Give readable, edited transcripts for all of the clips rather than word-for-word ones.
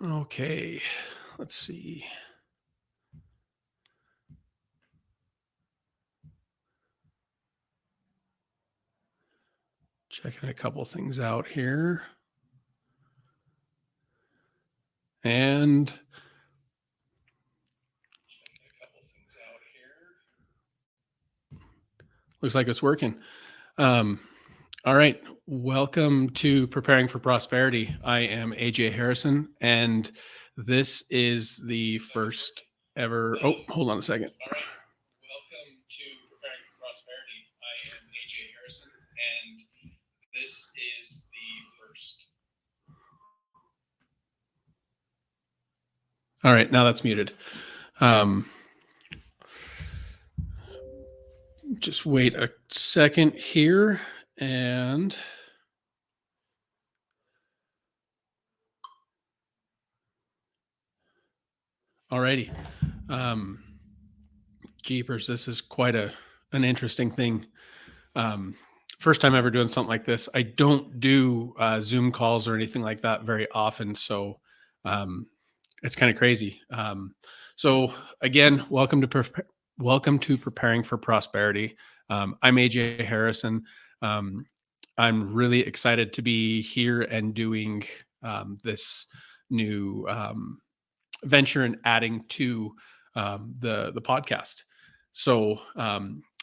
Okay, let's see. Checking a couple things out here. And looks like it's working. All right. Welcome to Preparing for Prosperity. I am AJ Harrison, and this is the first ever. Oh, hold on a second. All right. Welcome to Preparing for Prosperity. I am AJ Harrison, and this is the first. All right. Now that's muted. Just wait a second here and. Alrighty. Jeepers, this is quite an interesting thing. First time ever doing something like this. I don't do Zoom calls or anything like that very often, so um, it's kind of crazy. So again, welcome to Preparing for Prosperity. I'm AJ Harrison. Um, I'm really excited to be here and doing this new venture and adding to the podcast. So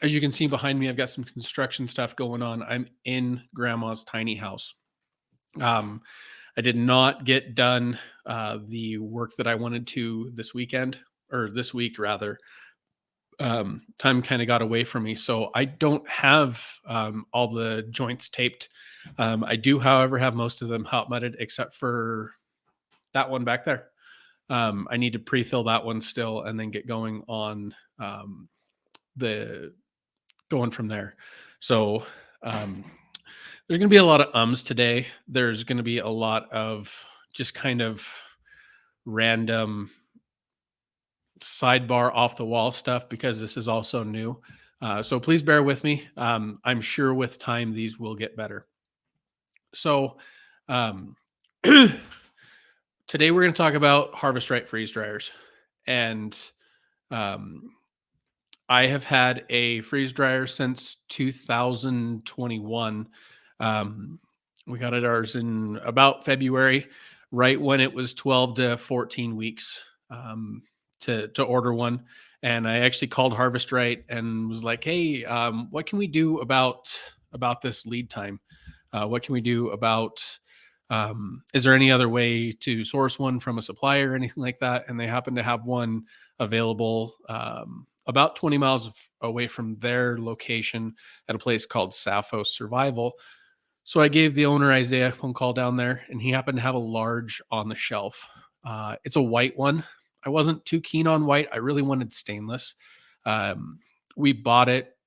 as you can see behind me, I've got some construction stuff going on. I'm in Grandma's tiny house. I did not get done the work that I wanted to this weekend, or this week rather. Time kind of got away from me, so I don't have all the joints taped. I do, however, have most of them hot mudded except for that one back there. I need to pre-fill that one still and then get going on the going from there. So there's going to be a lot of ums today. There's going to be a lot of just kind of random sidebar off the wall stuff because this is also new. So please bear with me. I'm sure with time these will get better. So um, today we're going to talk about Harvest Right freeze dryers. And I have had a freeze dryer since 2021. We got it ours in about February, right when it was 12 to 14 weeks to order one. And I actually called Harvest Right and was like, "Hey, what can we do about this lead time? What can we do about? Is there any other way to source one from a supplier or anything like that?" And they happen to have one available about 20 miles away from their location at a place called Sappho Survival. So I gave the owner Isaiah a phone call down there, and he happened to have a large on the shelf. It's a white one. I wasn't too keen on white. I really wanted stainless. We bought it.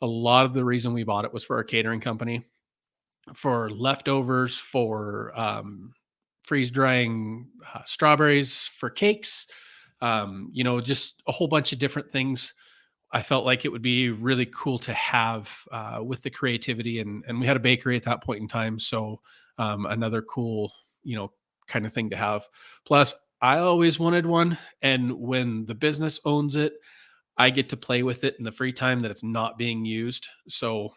A lot of the reason we bought it was for our catering company, for leftovers, for freeze drying strawberries for cakes, just a whole bunch of different things. I felt like it would be really cool to have with the creativity, and we had a bakery at that point in time. So another cool, kind of thing to have. Plus, I always wanted one, and when the business owns it, I get to play with it in the free time that it's not being used. So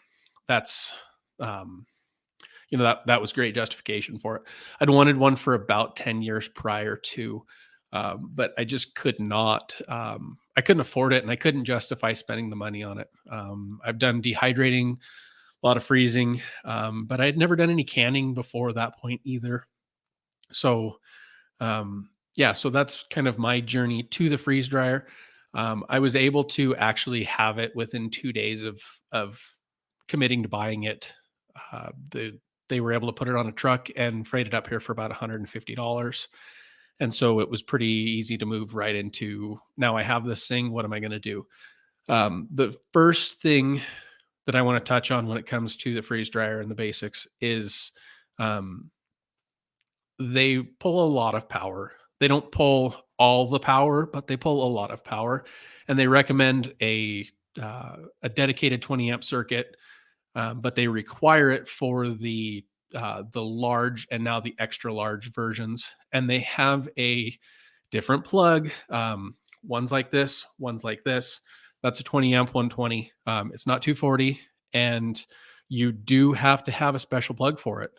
that's um, that was great justification for it. I'd wanted one for about 10 years prior to, but I just could not. I couldn't afford it, and I couldn't justify spending the money on it. I've done dehydrating, a lot of freezing, but I had never done any canning before that point either. So yeah, so that's kind of my journey to the freeze dryer. I was able to actually have it within 2 days of committing to buying it. They were able to put it on a truck and freight it up here for about $150. And so it was pretty easy to move right into, now I have this thing. What am I going to do? The first thing that I want to touch on when it comes to the freeze dryer and the basics is um, they pull a lot of power. They don't pull all the power, but they pull a lot of power. And they recommend a dedicated 20 amp circuit, but they require it for the the large and now the extra large versions, and they have a different plug. One's like this, one's like this. That's a 20 amp 120. It's not 240, and you do have to have a special plug for it.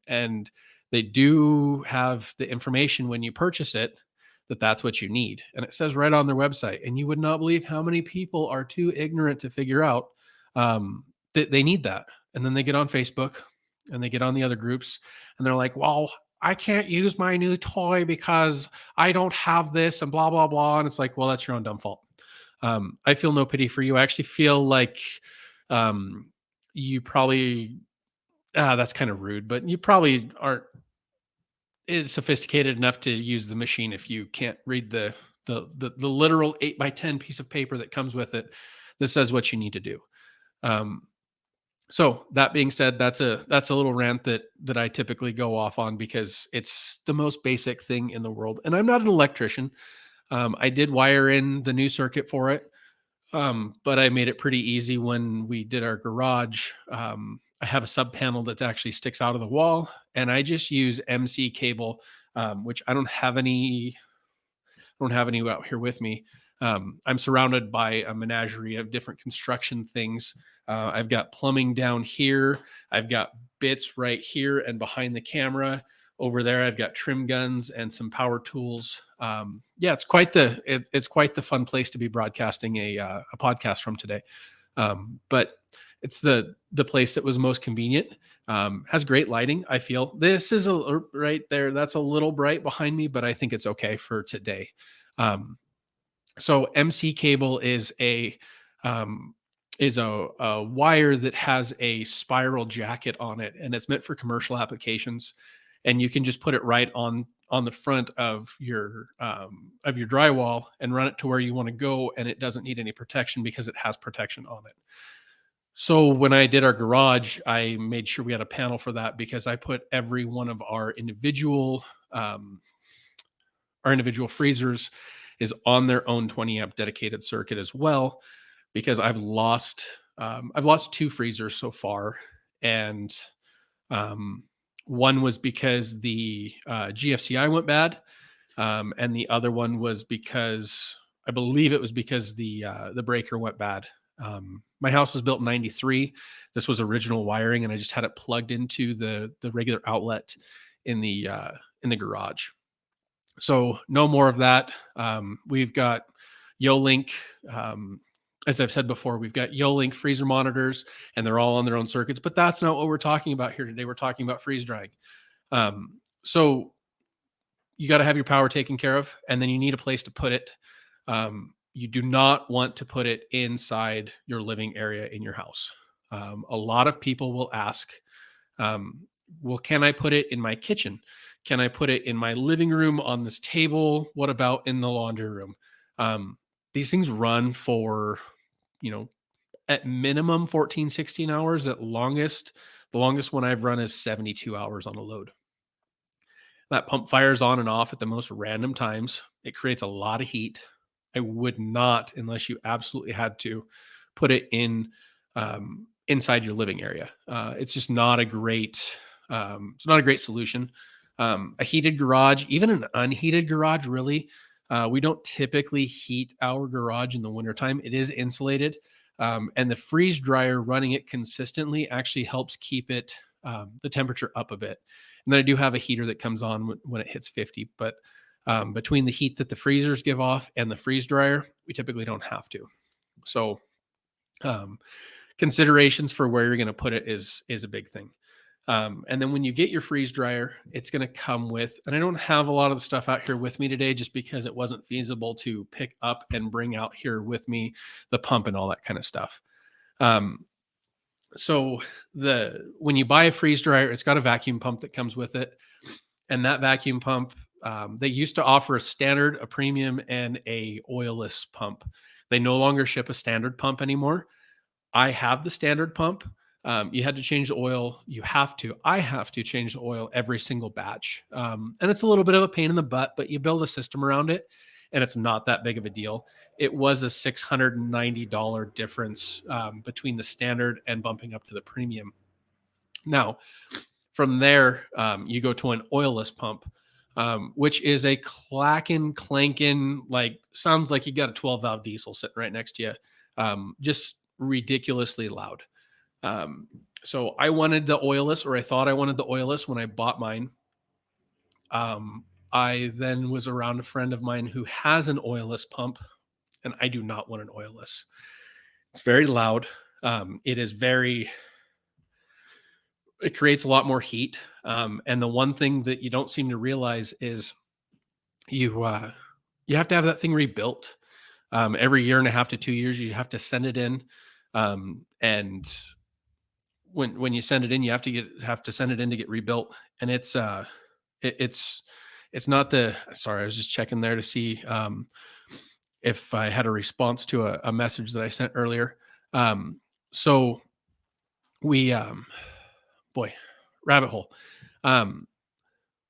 And they do have the information when you purchase it that that's what you need. And it says right on their website. And you would not believe how many people are too ignorant to figure out that they need that. And then they get on Facebook and they get on the other groups and they're like, well, I can't use my new toy because I don't have this and blah, blah, blah. And it's like, well, that's your own dumb fault. I feel no pity for you. I actually feel like you probably, that's kind of rude, but you probably aren't sophisticated enough to use the machine if you can't read the literal 8x10 piece of paper that comes with it that says what you need to do. So that being said, that's a little rant that I typically go off on because it's the most basic thing in the world. And I'm not an electrician. I did wire in the new circuit for it, but I made it pretty easy when we did our garage. I have a sub panel that actually sticks out of the wall, and I just use MC cable, which I don't have any out here with me. I'm surrounded by a menagerie of different construction things. I've got plumbing down here. I've got bits right here and behind the camera. Over there, I've got trim guns and some power tools. Yeah, it's quite the fun place to be broadcasting a podcast from today. But it's the place that was most convenient. Has great lighting. I feel this is right there. That's a little bright behind me, but I think it's okay for today. So MC cable is a wire that has a spiral jacket on it, and it's meant for commercial applications. And you can just put it right on the front of your drywall and run it to where you want to go, and it doesn't need any protection because it has protection on it. So when I did our garage, I made sure we had a panel for that because I put every one of our individual freezers is on their own 20 amp dedicated circuit as well, because I've lost 2 freezers so far, and one was because the GFCI went bad, and the other one was because I believe it was because the breaker went bad. My house was built in '93. This was original wiring, and I just had it plugged into the regular outlet in the garage. So no more of that. We've got Yolink. As I've said before, we've got Yolink freezer monitors, and they're all on their own circuits. But that's not what we're talking about here today. We're talking about freeze drying. So you got to have your power taken care of, and then you need a place to put it. You do not want to put it inside your living area in your house. A lot of people will ask, well, can I put it in my kitchen? Can I put it in my living room on this table? What about in the laundry room? These things run for, at minimum 14, 16 hours. At longest, the longest one I've run is 72 hours on a load. That pump fires on and off at the most random times. It creates a lot of heat. I would not, unless you absolutely had to, put it in inside your living area. It's just not a great. It's not a great solution. A heated garage, even an unheated garage, really, we don't typically heat our garage in the wintertime. It is insulated, and the freeze dryer running it consistently actually helps keep it the temperature up a bit. And then I do have a heater that comes on when it hits 50, but between the heat that the freezers give off and the freeze dryer, we typically don't have to. So considerations for where you're going to put it is a big thing. And then when you get your freeze dryer, it's going to come with, and I don't have a lot of the stuff out here with me today just because it wasn't feasible to pick up and bring out here with me the pump and all that kind of stuff. So when you buy a freeze dryer, it's got a vacuum pump that comes with it. And that vacuum pump, they used to offer a standard, a premium, and a oilless pump. They no longer ship a standard pump anymore. I have the standard pump. You had to change the oil. I have to change the oil every single batch. And it's a little bit of a pain in the butt, but you build a system around it and it's not that big of a deal. It was a $690 difference between the standard and bumping up to the premium. Now, From there, you go to an oilless pump, which is a clacking, clanking, like sounds like you got a 12 valve diesel sitting right next to you. Just ridiculously loud. Um, so I wanted the oilless, or I thought I wanted the oilless when I bought mine. Um, I then was around a friend of mine who has an oilless pump, and I do not want an oilless. It's very loud. It is very, it creates a lot more heat. And the one thing that you don't seem to realize is you have to have that thing rebuilt. Every year and a half to 2 years, you have to send it in. And when you send it in, you have to send it in to get rebuilt. And it, it's not the sorry, I was just checking there to see if I had a response to a message that I sent earlier. So we boy, rabbit hole. Um,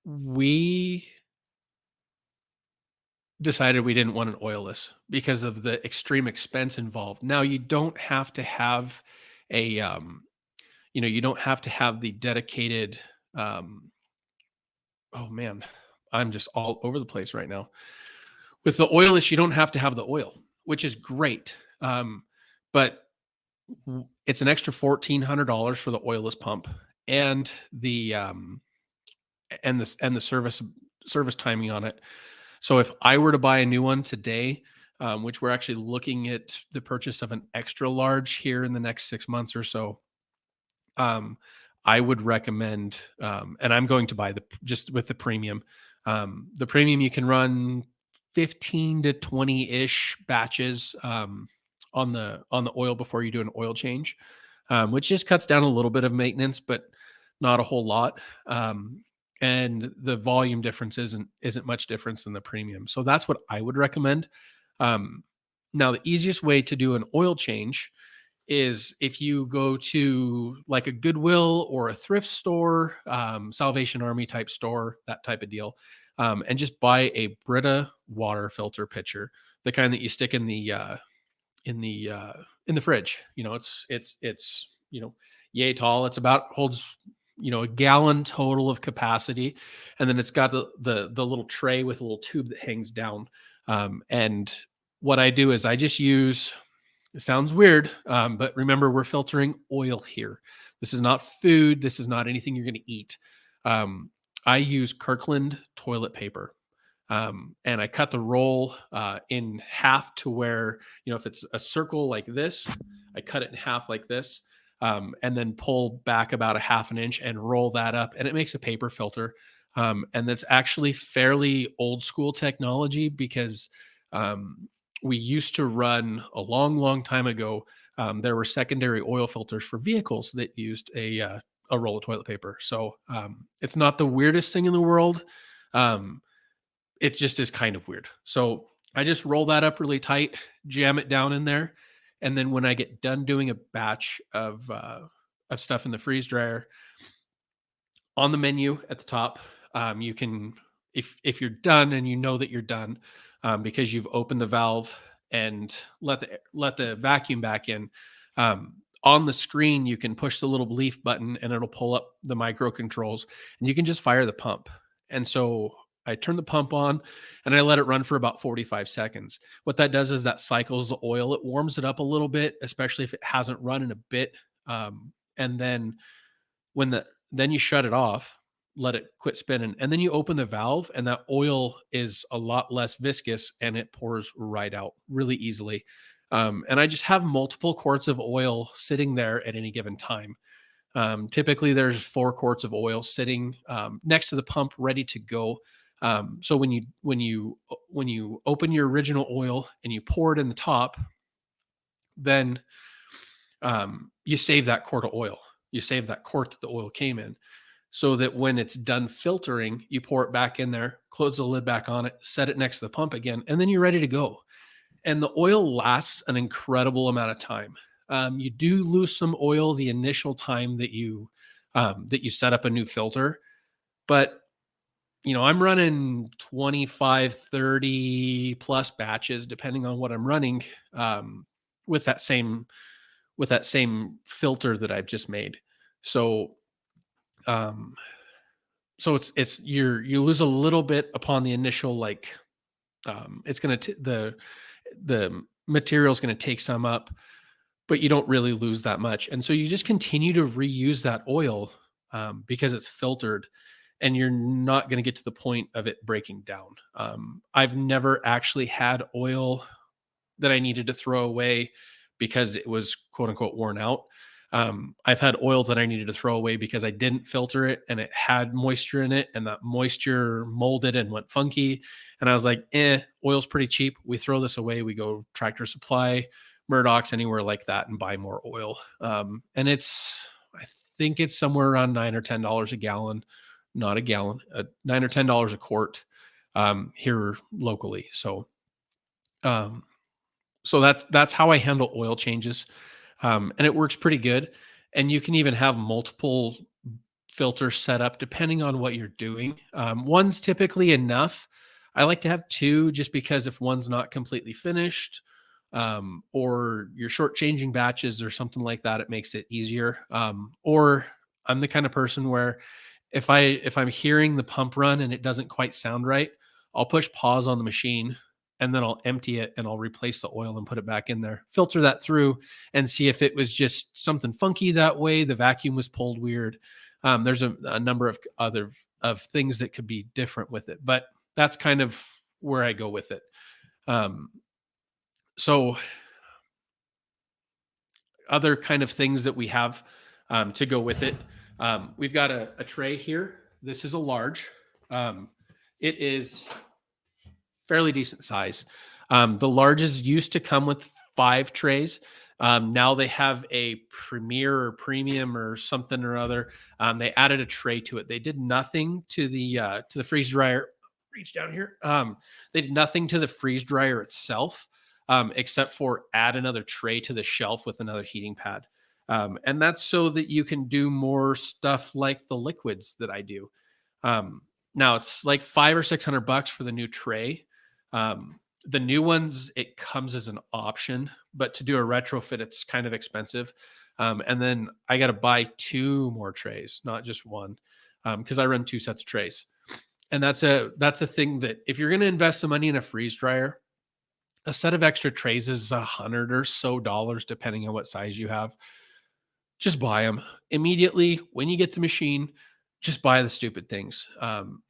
we decided we didn't want an oilless because of the extreme expense involved. Now you don't have to have a you don't have to have the dedicated um oh man, I'm just all over the place right now. With the oilless, you don't have to have the oil, which is great. But it's an extra $1,400 for the oilless pump and the service timing on it. So if I were to buy a new one today, which we're actually looking at the purchase of an extra large here in the next 6 months or so, um, I would recommend, and I'm going to buy just with the premium. The premium you can run 15 to 20 ish batches on the oil before you do an oil change, which just cuts down a little bit of maintenance, but not a whole lot. And the volume difference isn't much difference than the premium. So that's what I would recommend. Um, Now, the easiest way to do an oil change is if you go to like a Goodwill or a thrift store, Salvation Army type store, that type of deal, and just buy a Brita water filter pitcher, the kind that you stick in the in the fridge. It's yay tall. It's about holds a gallon total of capacity, and then it's got the little tray with a little tube that hangs down. And what I do is I just use. It sounds weird, but remember we're filtering oil here. This is not food. This is not anything you're going to eat. I use Kirkland toilet paper. And I cut the roll in half to where, if it's a circle like this, I cut it in half like this, and then pull back about a half an inch and roll that up. And it makes a paper filter. And that's actually fairly old school technology because we used to run a long, long time ago. There were secondary oil filters for vehicles that used a roll of toilet paper. So it's not the weirdest thing in the world. It just is kind of weird. So I just roll that up really tight, jam it down in there, and then when I get done doing a batch of stuff in the freeze dryer, on the menu at the top, you can if you're done and you know that you're done, because you've opened the valve and let the vacuum back in. On the screen, you can push the little leaf button and it'll pull up the micro controls, and you can just fire the pump. And so I turn the pump on and I let it run for about 45 seconds. What that does is that cycles the oil. It warms it up a little bit, especially if it hasn't run in a bit. And then then you shut it off, let it quit spinning, and then you open the valve, and that oil is a lot less viscous and it pours right out really easily. And I just have multiple quarts of oil sitting there at any given time. Typically, there's 4 quarts of oil sitting next to the pump, ready to go. So when you open your original oil and you pour it in the top, then you save that quart of oil. You save that quart that the oil came in, so that when it's done filtering, you pour it back in there, close the lid back on it, set it next to the pump again, and then you're ready to go. And the oil lasts an incredible amount of time. You do lose some oil the initial time that you set up a new filter, but I'm running 25, 30 plus batches, depending on what I'm running, with that same filter that I've just made. So Um, so you lose a little bit upon the initial, like, it's going to, the material is going to take some up, but you don't really lose that much. And so you just continue to reuse that oil, because it's filtered, and you're not going to get to the point of it breaking down. I've never actually had oil that I needed to throw away because it was quote unquote worn out. I've had oil that I needed to throw away because I didn't filter it and it had moisture in it, and that moisture molded and went funky. And I was like, oil's pretty cheap. We throw this away. We go Tractor Supply, Murdoch's, anywhere like that, and buy more oil. And I think it's somewhere around $9 or $10 a gallon, not a gallon, $9 or $10 a quart, here locally. Um, so that's how I handle oil changes, and it works pretty good. And you can even have multiple filters set up depending on what you're doing. One's typically enough. I like to have two, just because if one's not completely finished, or you're shortchanging batches or something like that, it makes it easier. Or I'm the kind of person where if I'm hearing the pump run and it doesn't quite sound right, I'll push pause on the machine, and then I'll empty it and I'll replace the oil and put it back in there. Filter that through and see if it was just something funky that way. The vacuum was pulled weird. There's a number of other of things that could be different with it, but that's kind of where I go with it. Um, so other kind of things that we have, to go with it. We've got a tray here. This is a large. It is fairly decent size. The larges used to come with 5 trays. Now they have a premier or premium or something or other. They added a tray to it. They did nothing to the freeze dryer. Reach down here. They did nothing to the freeze dryer itself, except for add another tray to the shelf with another heating pad. And that's so that you can do more stuff like the liquids that I do. Now it's like $500 or $600 for the new tray. The new ones, it comes as an option, but to do a retrofit, it's kind of expensive. And then I got to buy 2 more trays, not just one, because I run 2 sets of trays. And that's a thing that if you're going to invest the money in a freeze dryer, a set of extra trays is $100 or so, depending on what size you have. Just buy them immediately when you get the machine. Just buy the stupid things.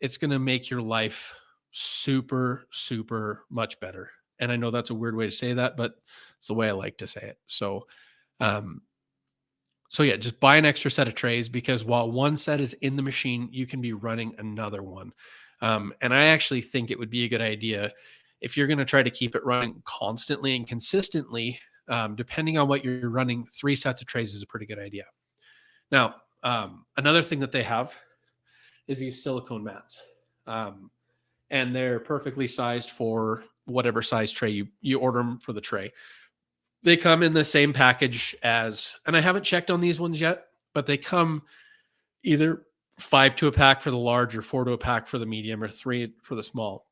It's going to make your life super, super much better. And I know that's a weird way to say that, but it's the way I like to say it. Um, so yeah, just buy an extra set of trays, because while one set is in the machine, you can be running another one. And I actually think it would be a good idea if you're going to try to keep it running constantly and consistently. Depending on what you're running, 3 sets of trays is a pretty good idea. Now, another thing that they have is these silicone mats. And they're perfectly sized for whatever size tray you order them for the tray. They come in the same package as, and I haven't checked on these ones yet, but they come either 5 to a pack for the large, or 4 to a pack for the medium, or 3 for the small.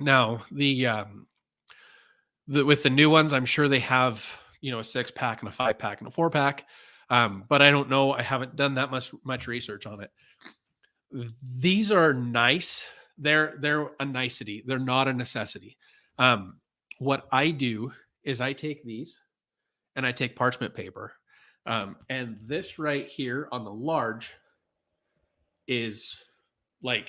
Now, with the new ones, I'm sure they have, a 6-pack and a 5-pack and a 4-pack. But I don't know. I haven't done that much research on it. These are nice. They're a nicety. They're not a necessity. What I do is I take these and I take parchment paper. And this right here on the large is like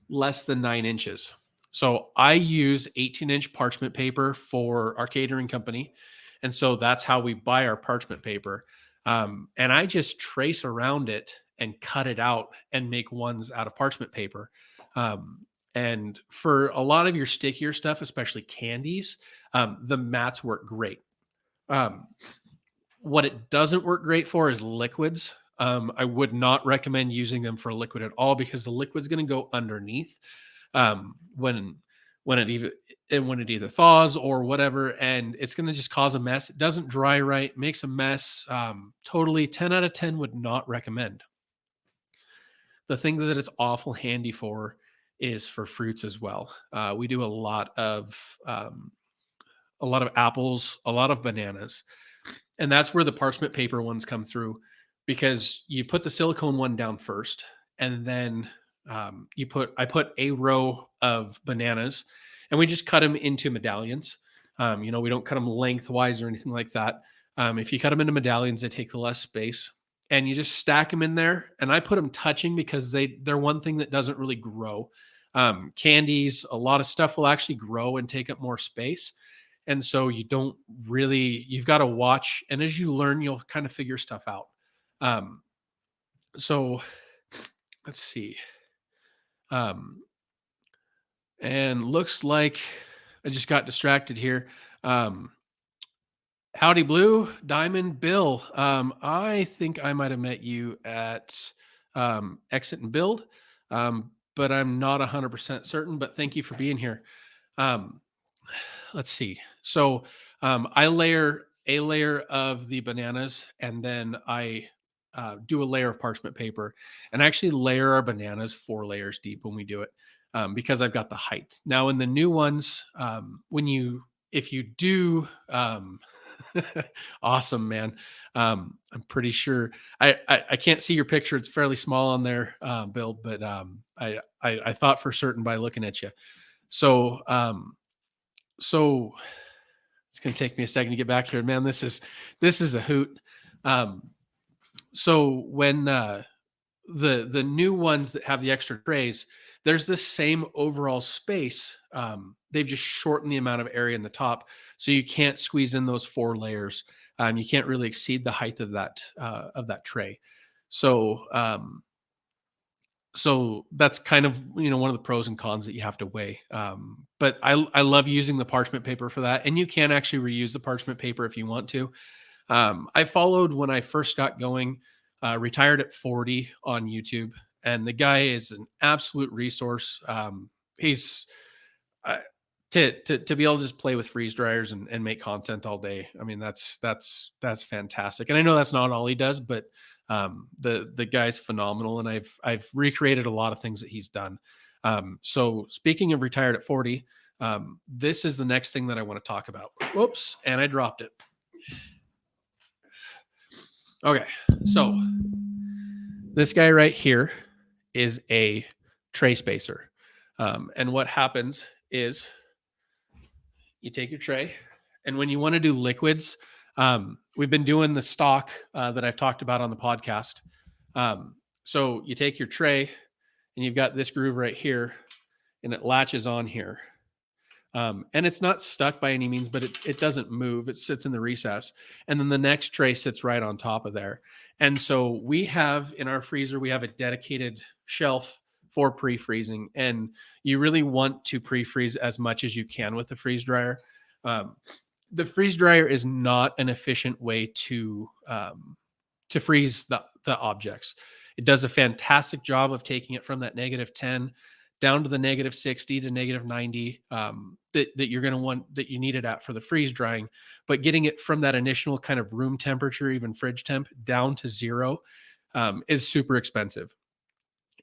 less than 9 inches. So I use 18-inch parchment paper for our catering company. And so that's how we buy our parchment paper. And I just trace around it and cut it out and make ones out of parchment paper. And for a lot of your stickier stuff, especially candies, the mats work great. What it doesn't work great for is liquids. I would not recommend using them for a liquid at all, because the liquid's going to go underneath when it either thaws or whatever, and it's going to just cause a mess. It doesn't dry right, makes a mess. Totally 10 out of 10 would not recommend. The thing that it's awful handy for is for fruits as well. We do a lot of apples, a lot of bananas, and that's where the parchment paper ones come through. because you put the silicone one down first, and then I put a row of bananas, and we just cut them into medallions. We don't cut them lengthwise or anything like that. If you cut them into medallions, they take the less space, and you just stack them in there. And I put them touching because they're one thing that doesn't really grow. Candies, a lot of stuff will actually grow and take up more space, and so you've got to watch. And as you learn, you'll kind of figure stuff out. Um, so let's see. Um, and looks like I just got distracted here. Um, Howdy Blue, Diamond Bill. I think I might have met you at Exit and Build, but I'm not 100% certain. But thank you for being here. Um, let's see. So I layer a layer of the bananas, and then I do a layer of parchment paper, and I actually layer our bananas 4 layers deep when we do it, because I've got the height. Now in the new ones, if you do, awesome, man. I'm pretty sure I can't see your picture. It's fairly small on there, Bill, but I thought for certain by looking at you. So so it's going to take me a second to get back here, man. This is a hoot. Um, so when the new ones that have the extra trays, there's this same overall space. They've just shortened the amount of area in the top, so you can't squeeze in those 4 layers. You can't really exceed the height of that tray. So so that's kind of one of the pros and cons that you have to weigh. But I love using the parchment paper for that, and you can actually reuse the parchment paper if you want to. I followed when I first got going, Retired at 40 on YouTube, and the guy is an absolute resource. He's uh, to be able to just play with freeze dryers and make content all day. I mean, that's fantastic. And I know that's not all he does, but the guy's phenomenal, and I've recreated a lot of things that he's done. So speaking of Retired at 40, this is the next thing that I want to talk about. Whoops, and I dropped it. Okay, so this guy right here is a tray spacer. And what happens is you take your tray, and when you want to do liquids, we've been doing the stock that I've talked about on the podcast. So you take your tray, and you've got this groove right here, and it latches on here. And it's not stuck by any means, but it doesn't move. It sits in the recess. And then the next tray sits right on top of there. And so we have in our freezer, we have a dedicated shelf for pre-freezing. And you really want to pre-freeze as much as you can with the freeze dryer. The freeze dryer is not an efficient way to freeze the objects. It does a fantastic job of taking it from that -10 down to the -60 to -90 that you're going to want, that you need it at for the freeze drying. But getting it from that initial kind of room temperature, even fridge temp, down to 0 is super expensive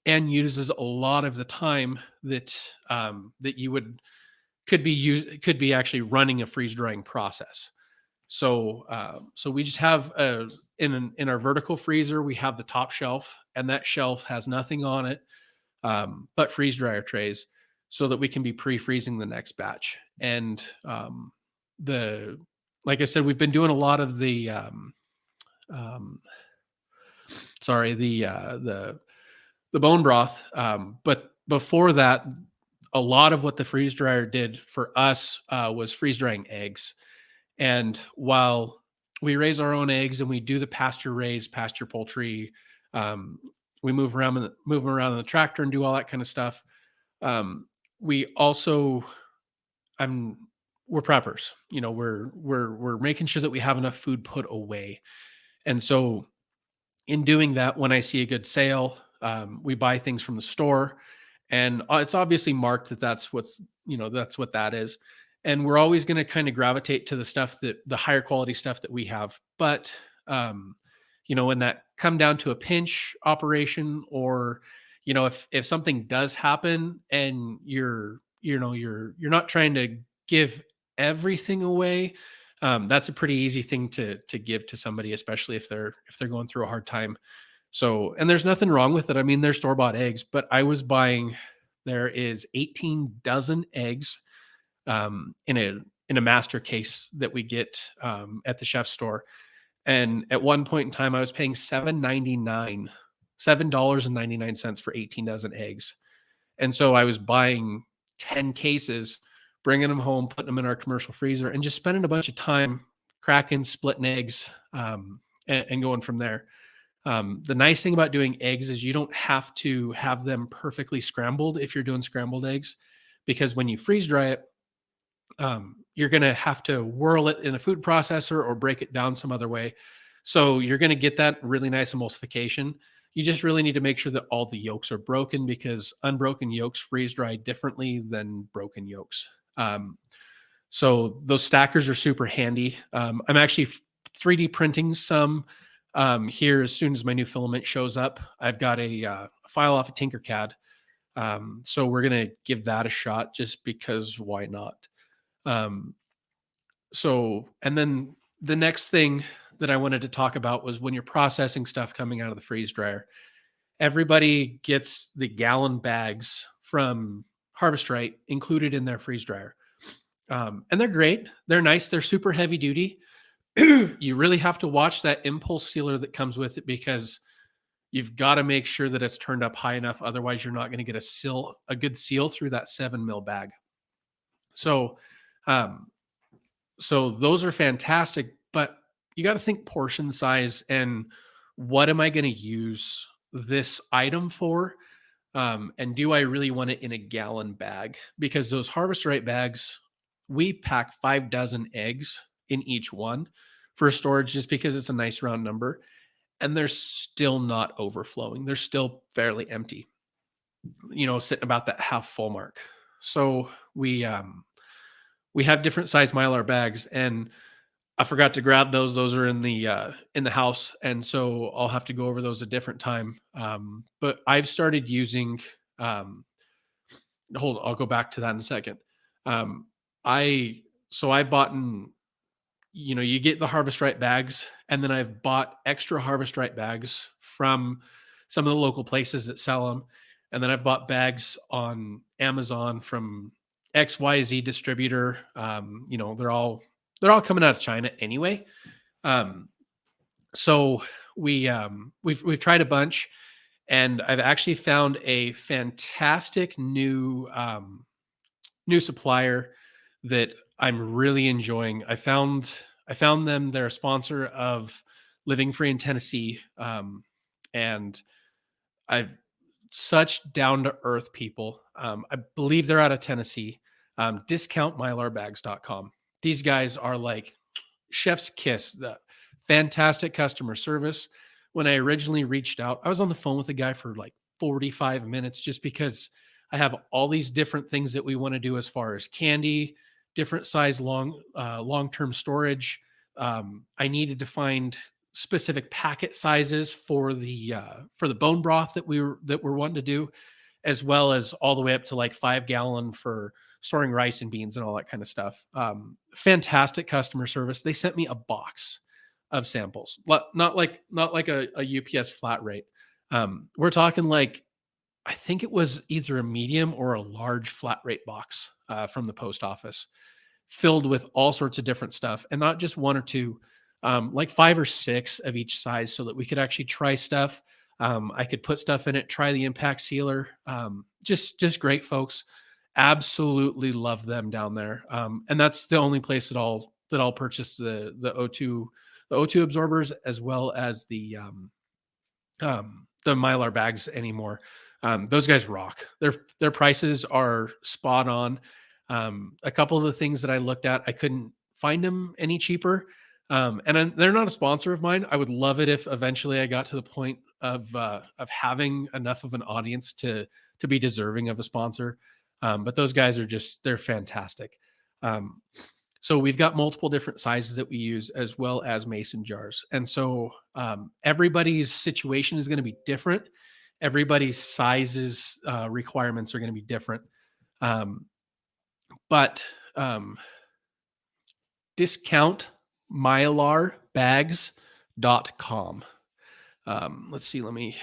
and uses a lot of the time that that you could be actually running a freeze drying process. So we just have in our vertical freezer, we have the top shelf, and that shelf has nothing on it but freeze dryer trays, so that we can be pre-freezing the next batch. And the like I said, we've been doing a lot of um, the bone broth, but before that, a lot of what the freeze dryer did for us was freeze drying eggs. And while we raise our own eggs and we do the pasture raised, pasture poultry, um, we move them around in the tractor and do all that kind of stuff. We also, I'm, we're preppers. We're making sure that we have enough food put away. And so, in doing that, when I see a good sale, we buy things from the store, and it's obviously marked that that's what that is. And we're always going to kind of gravitate to the higher quality stuff that we have. But when that come down to a pinch operation, or if something does happen and you're not trying to give everything away, That's a pretty easy thing to give to somebody, especially if they're going through a hard time. So, and there's nothing wrong with it. I mean, they're store bought eggs, but I was buying. There is 18 dozen eggs in a master case that we get at the chef store. And at one point in time, I was paying $7.99 for 18 dozen eggs. And so I was buying 10 cases, bringing them home, putting them in our commercial freezer, and just spending a bunch of time cracking, splitting eggs, and going from there. The nice thing about doing eggs is you don't have to have them perfectly scrambled if you're doing scrambled eggs, because when you freeze dry it, you're going to have to whirl it in a food processor or break it down some other way. So you're going to get that really nice emulsification. You just really need to make sure that all the yolks are broken, because unbroken yolks freeze dry differently than broken yolks. So those stackers are super handy. I'm actually 3D printing some here as soon as my new filament shows up. I've got a file off of Tinkercad. So we're going to give that a shot just because why not? And then the next thing that I wanted to talk about was when you're processing stuff coming out of the freeze dryer. Everybody gets the gallon bags from Harvest Right included in their freeze dryer. And they're great. They're nice. They're super heavy duty. You really have to watch that impulse sealer that comes with it, because you've got to make sure that it's turned up high enough. Otherwise, you're not going to get a good seal through that 7 mil bag. So, so those are fantastic, but you got to think portion size and what am I going to use this item for? And do I really want it in a gallon bag? Because those Harvest Right bags, we pack 5 dozen eggs in each one for storage, just because it's a nice round number, and they're still not overflowing. They're still fairly empty, sitting about that half full mark. So we have different size Mylar bags, and I forgot to grab those. Those are in the house, and so I'll have to go over those a different time. But I've started using. I'll go back to that in a second. I bought you get the Harvest Right bags, and then I've bought extra Harvest Right bags from some of the local places that sell them, and then I've bought bags on Amazon from XYZ distributor. They're all coming out of China anyway. So we've tried a bunch, and I've actually found a fantastic new supplier that I'm really enjoying. I found them. They're a sponsor of Living Free in Tennessee, and I've such down to earth people. I believe they're out of Tennessee. Discountmylarbags.com. These guys are like chef's kiss. The fantastic customer service. When I originally reached out, I was on the phone with a guy for like 45 minutes, just because I have all these different things that we want to do as far as candy, different size long-term storage. I needed to find specific packet sizes for the bone broth that we're wanting to do, as well as all the way up to like 5 gallon for storing rice and beans and all that kind of stuff. Fantastic customer service. They sent me a box of samples, not like a UPS flat rate. We're talking like, I think it was either a medium or a large flat rate box from the post office, filled with all sorts of different stuff, and not just one or two, like 5 or 6 of each size, so that we could actually try stuff. I could put stuff in it, try the impact sealer. Just great folks. Absolutely love them down there. And that's the only place that I'll purchase the O2 absorbers, as well as the Mylar bags anymore. Those guys rock. Their prices are spot on. A couple of the things that I looked at, I couldn't find them any cheaper. They're not a sponsor of mine. I would love it if eventually I got to the point of having enough of an audience to be deserving of a sponsor. But those guys they're fantastic. So we've got multiple different sizes that we use, as well as mason jars. And so everybody's situation is going to be different. Everybody's sizes requirements are going to be different. But discountmylarbags.com. Let's see. Let me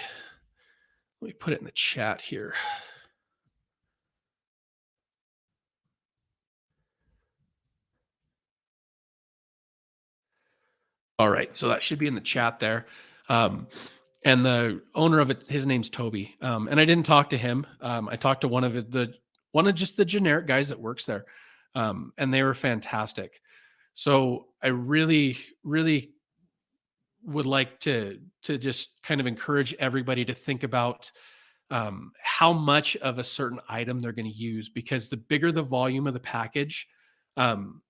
put it in the chat here. All right, so that should be in the chat there. Um, and the owner of it, his name's Toby. And I didn't talk to him. I talked to one of just the generic guys that works there, and they were fantastic. So I really, really would like to just kind of encourage everybody to think about how much of a certain item they're going to use, because the bigger the volume of the package, um,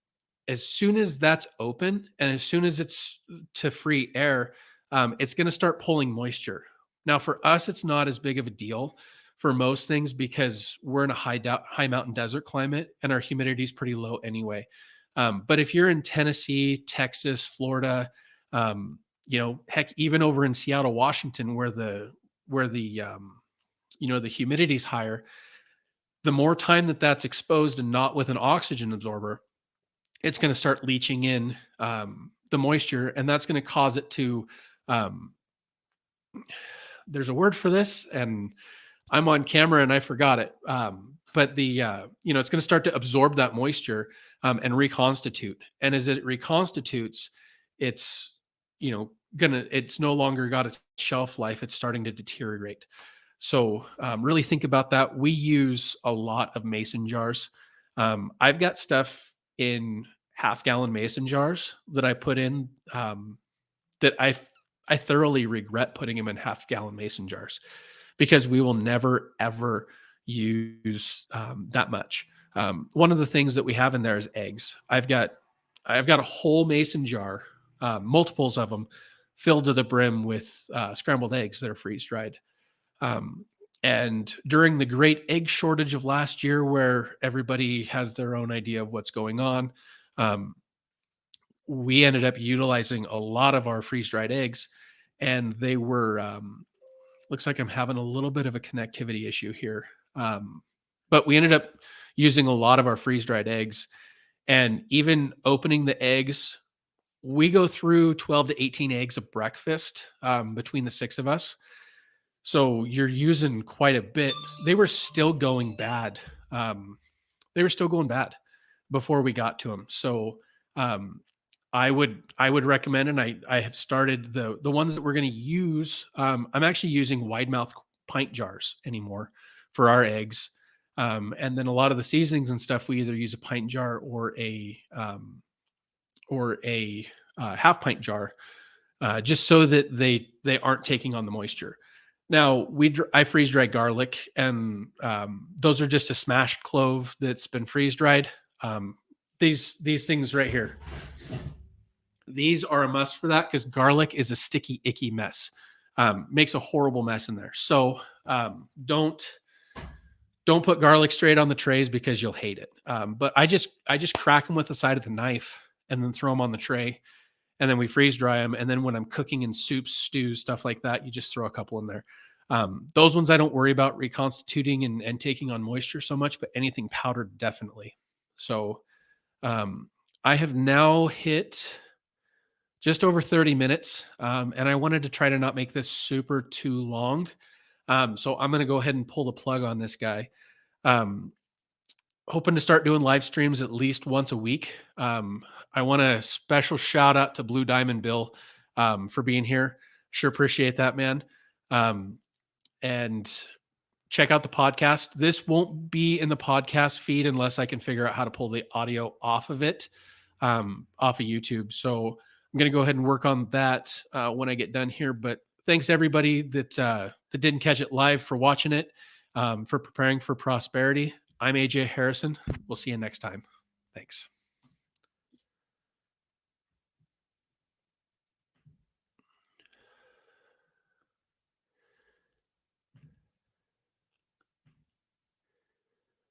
as soon as that's open and as soon as it's to free air, it's going to start pulling moisture. Now, for us, it's not as big of a deal for most things because we're in a high mountain desert climate and our humidity is pretty low anyway. But if you're in Tennessee, Texas, Florida, heck, even over in Seattle, Washington, where the humidity is higher, the more time that that's exposed and not with an oxygen absorber, it's going to start leaching in the moisture, and that's going to cause it to. Um, there's a word for this, and I'm on camera and I forgot it. But it's going to start to absorb that moisture and reconstitute. And as it reconstitutes, it's it's no longer got a shelf life. It's starting to deteriorate. So really think about that. We use a lot of mason jars. I've got stuff in half-gallon mason jars that I put in that I thoroughly regret putting them in half-gallon mason jars because we will never ever use that much. One of the things that we have in there is eggs. I've got a whole mason jar, multiples of them, filled to the brim with scrambled eggs that are freeze dried. And during the great egg shortage of last year, where everybody has their own idea of what's going on, um, we ended up utilizing a lot of our freeze dried eggs, and they were. Looks like I'm having a little bit of a connectivity issue here, but we ended up using a lot of our freeze dried eggs, and even opening the eggs, we go through 12 to 18 eggs a breakfast between the six of us. So you're using quite a bit. They were still going bad. They were still going bad before we got to them. So um, I would recommend, and I have started the ones that we're going to use. I'm actually using wide mouth pint jars anymore for our eggs, and then a lot of the seasonings and stuff we either use a pint jar or a half pint jar, just so that they aren't taking on the moisture. Now I freeze dry garlic, and those are just a smashed clove that's been freeze dried. These things right here, these are a must for that because garlic is a sticky, icky mess. Makes a horrible mess in there. So don't put garlic straight on the trays because you'll hate it. But I just crack them with the side of the knife and then throw them on the tray, and then we freeze dry them. And then when I'm cooking in soups, stews, stuff like that, you just throw a couple in there. Those ones I don't worry about reconstituting and taking on moisture so much, but anything powdered, definitely. So I have now hit just over 30 minutes, and I wanted to try to not make this super too long. So I'm going to go ahead and pull the plug on this guy. Hoping to start doing live streams at least once a week. I want a special shout out to Blue Diamond Bill for being here. Sure appreciate that, man. And check out the podcast. This won't be in the podcast feed unless I can figure out how to pull the audio off of it, off of YouTube. So I'm going to go ahead and work on that when I get done here. But thanks everybody that didn't catch it live for watching it, for preparing for prosperity. I'm AJ Harrison. We'll see you next time. Thanks.